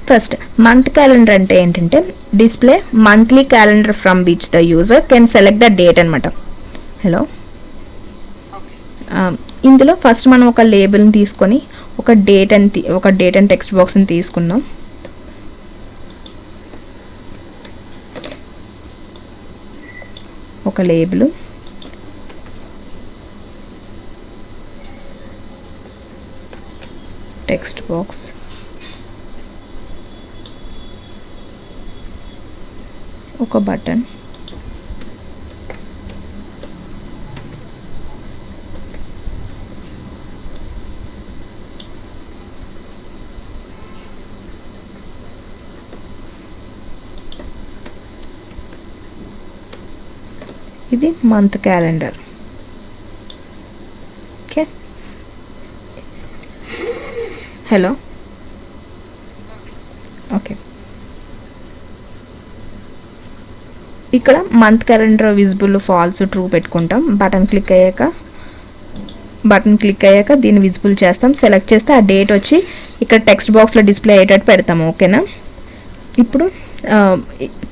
First month calendar అంటే ఏంటంటే display monthly calendar from which the user can select the date అనమాట. Hello, ఇందులో first మనం ఒక లేబుల్ని తీసుకొని ఒక డేట్ అండ్ టెక్స్ట్ బాక్స్ని తీసుకున్నాం. ఒక లేబుల్, టెక్స్ట్ బాక్స్, ఒక బటన్, ఇది month calendar. Okay, hello, okay. ఇక్కడ month calendar visible, false, true పెట్టుకుంటాం. బటన్ క్లిక్ అయ్యాక దీన్ని విజిబుల్ చేస్తాం. సెలెక్ట్ చేస్తే ఆ డేట్ వచ్చి ఇక్కడ టెక్స్ట్ బాక్స్లో డిస్ప్లే అయ్యేటట్టు పెడతాము. ఓకేనా? ఇప్పుడు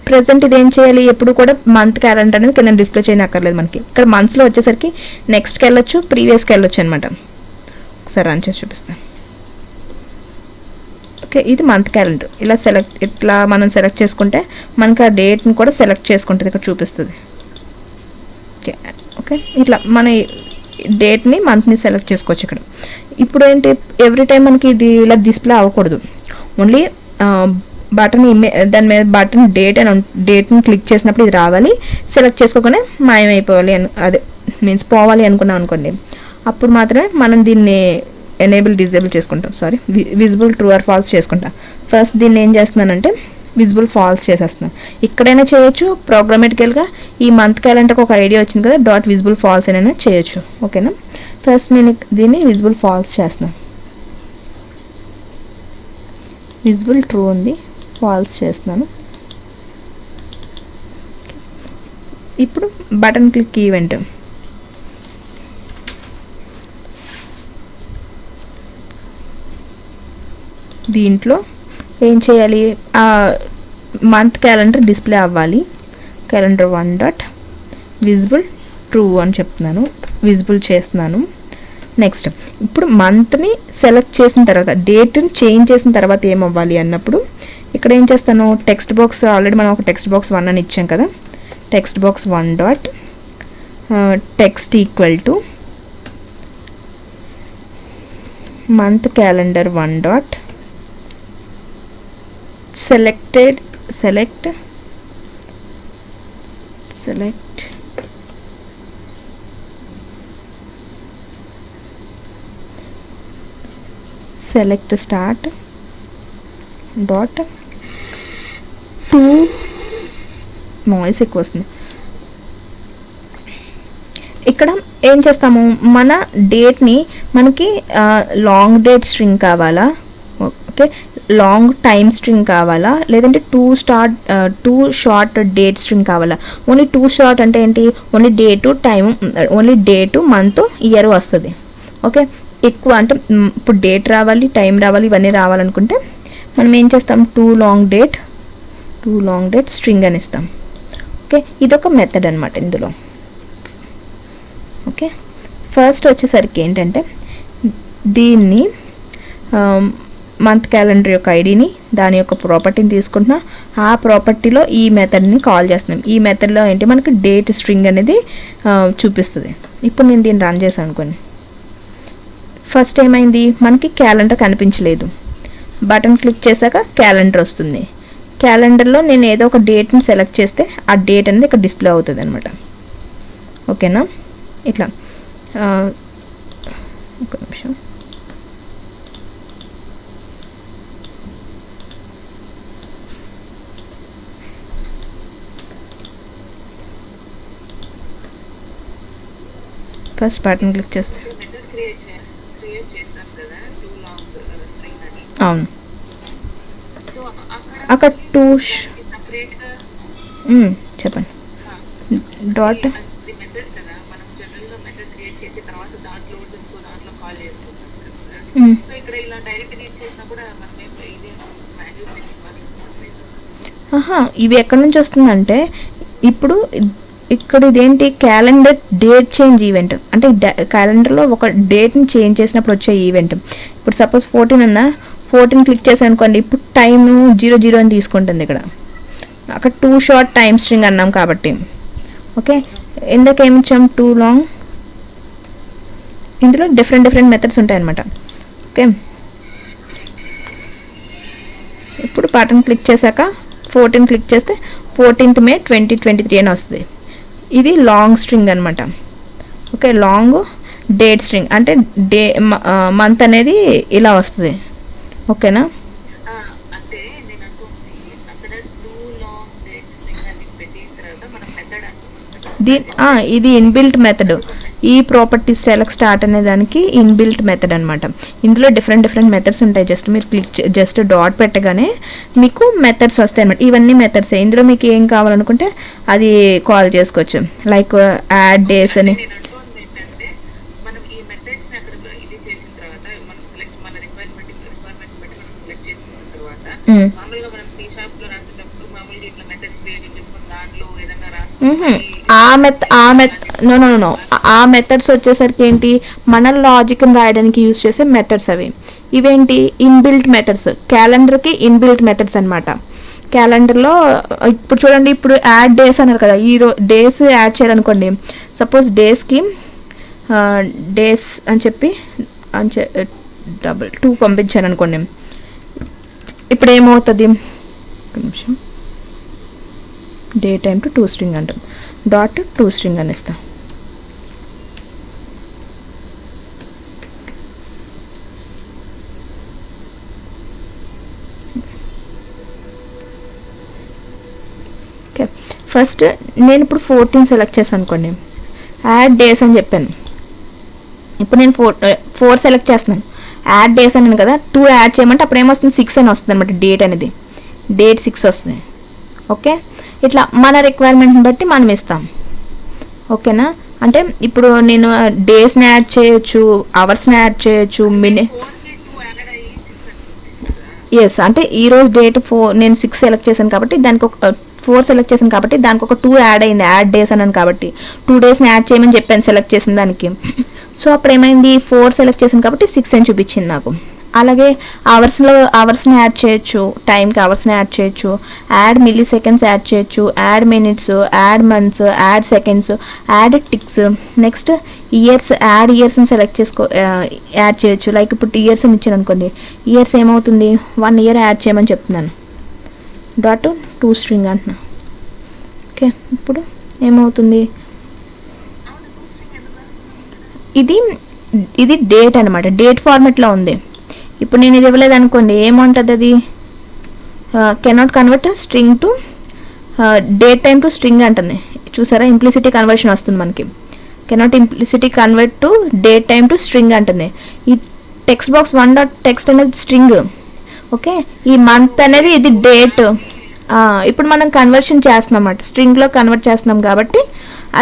ప్రజెంట్ ఇది ఏం చేయాలి, ఎప్పుడు కూడా మంత్ క్యాలెండర్ అనేది కింద డిస్ప్లే చేయనక్కర్లేదు మనకి. ఇక్కడ మంత్స్లో వచ్చేసరికి నెక్స్ట్కి వెళ్ళొచ్చు, ప్రీవియస్కి వెళ్ళొచ్చు అనమాట. ఒకసారి రన్ చేసి చూపిస్తాను. ఓకే, ఇది మంత్ క్యాలెండర్. ఇట్లా మనం సెలెక్ట్ చేసుకుంటే మనకి ఆ డేట్ని కూడా సెలెక్ట్ చేసుకుంటుంది, ఇక్కడ చూపిస్తుంది. ఓకే, ఇట్లా మన డేట్ని మంత్ని సెలెక్ట్ చేసుకోవచ్చు ఇక్కడ. ఇప్పుడు ఏంటి, ఎవ్రీ టైం మనకి ఇది ఇలా డిస్ప్లే అవ్వకూడదు. ఓన్లీ దాని మీద బటన్ డేట్ని క్లిక్ చేసినప్పుడు ఇది రావాలి. సెలెక్ట్ చేసుకోగానే మాయమైపోవాలి అదే మీన్స్ పోవాలి అనుకున్నాం అనుకోండి, అప్పుడు మాత్రమే మనం దీన్ని డిజేబుల్ చేసుకుంటాం. విజిబుల్ ట్రూ ఆర్ ఫాల్స్ చేసుకుంటాం. ఫస్ట్ దీన్ని ఏం చేస్తున్నానంటే విజిబుల్ ఫాల్స్ చేసేస్తున్నాను. ఇక్కడైనా చేయొచ్చు, ప్రోగ్రామేటికల్గా ఈ మంత్ క్యాలెండర్కి ఒక ఐడియా వచ్చింది కదా, డాట్ విజిబుల్ ఫాల్స్ అయినా చేయొచ్చు. ఓకేనా? ఫస్ట్ నేను దీన్ని విజిబుల్ ఫాల్స్ చేస్తున్నాను. విజిబుల్ ట్రూ ఉంది, ఫాల్స్ చేస్తున్నాను. ఇప్పుడు బటన్ క్లిక్ ఈవెంట్, దీంట్లో ఏం చేయాలి, మంత్ క్యాలెండర్ డిస్ప్లే అవ్వాలి. క్యాలెండర్ 1 డాట్ విజిబుల్ ట్రూ అని చెప్తున్నాను, విజిబుల్ చేస్తున్నాను. నెక్స్ట్ ఇప్పుడు మంత్ని సెలెక్ట్ చేసిన తర్వాత డేట్ని చేంజ్ చేసిన తర్వాత ఏమవ్వాలి అన్నప్పుడు ఇక్కడ ఏం చేస్తాను, టెక్స్ట్ బాక్స్ ఆల్రెడీ మనం ఒక టెక్స్ట్ బాక్స్ 1 అని ఇచ్చాం కదా, text box 1 dot text equal to month calendar 1 dot select start dot to noise ఎక్కువ వస్తుంది. ఇక్కడ ఏం చేస్తాము, మన డేట్ని మనకి లాంగ్ డేట్ స్ట్రింగ్ కావాలా, ఓకే, లాంగ్ టైమ్ స్ట్రింగ్ కావాలా, లేదంటే టూ షార్ట్ డేట్ స్ట్రింగ్ కావాలా. ఓన్లీ 2 షార్ట్ అంటే ఏంటి, only date time, only date month year వస్తుంది. ఓకే, ఎక్కువ అంటే ఇప్పుడు డేట్ రావాలి, టైం రావాలి, ఇవన్నీ రావాలనుకుంటే మనం ఏం చేస్తాం, 2 లాంగ్ డేట్ స్ట్రింగ్ అని ఇస్తాం. ఓకే, ఇదొక మెథడ్ అనమాట ఇందులో. ఓకే, ఫస్ట్ వచ్చేసరికి ఏంటంటే దీన్ని మంత్ క్యాలెండర్ యొక్క ఐడిని, దాని యొక్క ప్రాపర్టీని తీసుకుంటున్నా, ఆ ప్రాపర్టీలో ఈ మెథడ్ని కాల్ చేస్తున్నాం. ఈ మెథడ్లో ఏంటి, మనకి డేట్ స్ట్రింగ్ అనేది చూపిస్తుంది. ఇప్పుడు నేను దీన్ని రన్ చేశాను అనుకోండి, ఫస్ట్ ఏమైంది, మనకి క్యాలెండర్ కనిపించలేదు. బటన్ క్లిక్ చేశాక క్యాలెండర్ వస్తుంది. క్యాలెండర్లో నేను ఏదో ఒక డేట్ని సెలెక్ట్ చేస్తే ఆ డేట్ అనేది ఇక్కడ డిస్ప్లే అవుతుంది అనమాట. ఓకేనా? ఇట్లా ఒక నిమిషం, ఫస్ట్ బటన్ క్లిక్ చేస్తే అవును, అక్కడ 2 చెప్పండి డాట్ ఆహా, ఇవి ఎక్కడి నుంచి వస్తుందంటే ఇప్పుడు ఇక్కడ ఇదేంటి క్యాలెండర్ డేట్ చేంజ్ ఈవెంట్ అంటే క్యాలెండర్లో ఒక డేట్ని చేంజ్ చేసినప్పుడు వచ్చే ఈవెంట్. ఇప్పుడు సపోజ్ 14 ఉందా, 14 క్లిక్ చేసాను అనుకోండి, ఇప్పుడు టైమ్ 00 అని తీసుకుంటుంది ఇక్కడ. అక్కడ టూ షార్ట్ టైమ్ స్ట్రింగ్ అన్నాం కాబట్టి. ఓకే, ఇందాక ఏమి ఇచ్చాం, టూ లాంగ్. ఇందులో డిఫరెంట్ మెథడ్స్ ఉంటాయన్నమాట. ఓకే, ఇప్పుడు బటన్ క్లిక్ చేశాక 14 క్లిక్ చేస్తే 14th May 2023 అని వస్తుంది. ఇది లాంగ్ స్ట్రింగ్ అనమాట. ఓకే, లాంగ్ డేట్ స్ట్రింగ్ అంటే మంత్ అనేది ఇలా వస్తుంది. ఓకేనా, ఇది ఇన్బిల్ట్ మెథడ్. ఈ ప్రాపర్టీస్ సెలెక్ట్ స్టార్ట్ అనే దానికి ఇన్బిల్ట్ మెథడ్ అనమాట. ఇందులో డిఫరెంట్ మెథడ్స్ ఉంటాయి. జస్ట్ మీరు జస్ట్ డాట్ పెట్టగానే మీకు మెథడ్స్ వస్తాయి అనమాట. ఇవన్నీ మెథడ్స్. ఇందులో మీకు ఏం కావాలనుకుంటే అది కాల్ చేసుకోవచ్చు. లైక్ యాడ్ డేస్ అని. ఆ మెథడ్స్ వచ్చేసరికి ఏంటి, మన లాజిక్ని రాయడానికి యూజ్ చేసే మెథడ్స్ అవి. ఇవేంటి, ఇన్బిల్ట్ మెథడ్స్. క్యాలెండర్కి ఇన్బిల్ట్ మెథడ్స్ అనమాట. క్యాలెండర్లో ఇప్పుడు చూడండి, ఇప్పుడు యాడ్ డేస్ అన్నారు కదా, ఈ డేస్ యాడ్ చేయాలనుకోండి. సపోజ్ డేస్కి డేస్ అని చెప్పి 2 పంపించాను అనుకోండి. ఇప్పుడు ఏమవుతుంది, నిమిషం, డే టైమ్ టు 2 స్ట్రింగ్ అంటాం. డాట్ 2 స్ట్రింగ్ అని ఇస్తాం. ఓకే, ఫస్ట్ నేను ఇప్పుడు 14 సెలెక్ట్ చేశాను అనుకోండి, యాడ్ డేస్ అని చెప్పాను. ఇప్పుడు నేను 4 సెలెక్ట్ చేస్తున్నాను, యాడ్ డేస్ అన్నాను కదా, 2 యాడ్ చేయమంటే అప్పుడు ఏమొస్తుంది, 6 అని వస్తుంది అనమాట. డేట్ అనేది డేట్ 6 వస్తుంది. ఓకే, ఇట్లా మన రిక్వైర్మెంట్ని బట్టి మనం ఇస్తాం. ఓకేనా, అంటే ఇప్పుడు నేను డేస్ని యాడ్ చేయొచ్చు, అవర్స్ని యాడ్ చేయొచ్చు, ఎస్ అంటే ఈరోజు డేట్ 4, నేను 6 సెలెక్ట్ చేశాను కాబట్టి దానికి ఒక 4 సెలెక్ట్ చేశాను కాబట్టి దానికి ఒక 2 యాడ్ అయింది, యాడ్ డేస్ అన్నాను కాబట్టి 2 డేస్ని యాడ్ చేయమని చెప్పాను సెలెక్ట్ చేసిన దానికి. సో అప్పుడు ఏమైంది, 4 సెలెక్ట్ చేశాను కాబట్టి 6 అని చూపించింది నాకు. అలాగే అవర్స్ని యాడ్ చేయొచ్చు, టైంకి అవర్స్ని యాడ్ చేయొచ్చు, యాడ్ మిల్లీ సెకండ్స్ యాడ్ చేయొచ్చు, add minutes, add months, add seconds, add ticks. Next years, add ఇయర్స్ని సెలెక్ట్ యాడ్ చేయొచ్చు. లైక్ ఇప్పుడు ఇయర్స్ అని ఇచ్చాను అనుకోండి, ఇయర్స్ ఏమవుతుంది, 1 ఇయర్ యాడ్ చేయమని చెప్తున్నాను. డాట్ 2 స్ట్రింగ్ అంటున్నా. ఓకే, ఇప్పుడు ఏమవుతుంది, ఇది డేట్ అనమాట, డేట్ ఫార్మెట్లో ఉంది. ఇప్పుడు నేను ఇది ఇవ్వలేదు అనుకోండి, ఏముంటుంది అది, cannot convert string to date time to string అంటుంది. చూసారా, ఇంప్లిసిటీ కన్వర్షన్ వస్తుంది మనకి. Cannot implicitly convert to date time to string అంటుంది. ఈ టెక్స్ట్ బాక్స్ 1.text అనేది స్ట్రింగ్. ఓకే, ఈ మంత్ అనేది ఇది డేట్. ఇప్పుడు మనం కన్వర్షన్ చేస్తున్నాం అన్నమాట, స్ట్రింగ్లో కన్వర్ట్ చేస్తున్నాం కాబట్టి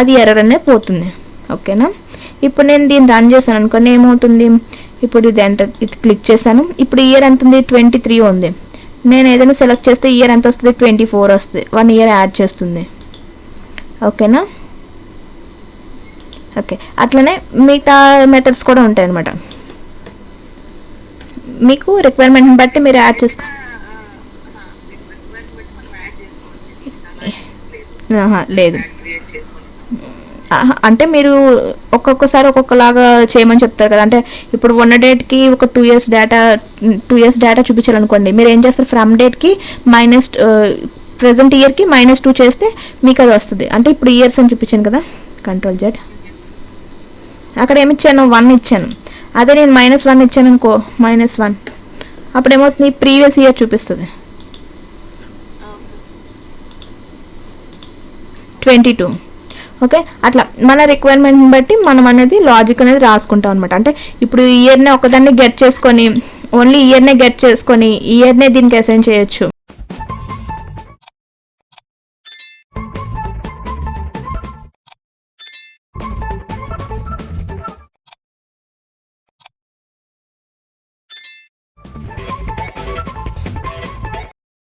అది ఎర్రర్ అనేది పోతుంది. ఓకేనా, ఇప్పుడు నేను దీన్ని రన్ చేశాను అనుకోండి, ఏమవుతుంది, ఇప్పుడు ఇది క్లిక్ చేశాను. ఇప్పుడు ఇయర్ ఎంత ఉంది, 23 ఉంది. నేను ఏదైనా సెలెక్ట్ చేస్తే ఇయర్ ఎంత వస్తుంది, 24 వస్తుంది. 1 ఇయర్ యాడ్ చేస్తుంది. ఓకేనా, ఓకే, అట్లనే మిగతా మెథడ్స్ కూడా ఉంటాయి అన్నమాట. మీకు రిక్వైర్మెంట్ని బట్టి మీరు యాడ్ చేసుకో. లేదు, అంటే మీరు ఒక్కొక్కసారి ఒక్కొక్కలాగా చేయమని చెప్తారు కదా. అంటే ఇప్పుడు ఉన్న డేట్కి ఒక 2 ఇయర్స్ డేటా చూపించాలనుకోండి, మీరు ఏం చేస్తారు, ఫ్రమ్ డేట్కి మైనస్ ప్రజెంట్ ఇయర్కి -2 చేస్తే మీకు అది వస్తుంది. అంటే ఇప్పుడు ఇయర్స్ అని చూపించాను కదా, Ctrl+Z, అక్కడ ఏమి ఇచ్చాను, 1 ఇచ్చాను. అదే నేను -1 ఇచ్చాను అనుకో, -1, అప్పుడు ఏమవుతుంది, ప్రీవియస్ ఇయర్ చూపిస్తుంది, 22. ఓకే, అట్లా మన రిక్వైర్మెంట్ని బట్టి మనం అనేది లాజిక్ అనేది రాసుకుంటాం అనమాట. అంటే ఇప్పుడు ఇయర్నే ఒకదాన్ని గెట్ చేసుకొని, ఓన్లీ ఇయర్నే గెట్ చేసుకొని ఇయర్నే దీనికి అసైన్ చేయొచ్చు.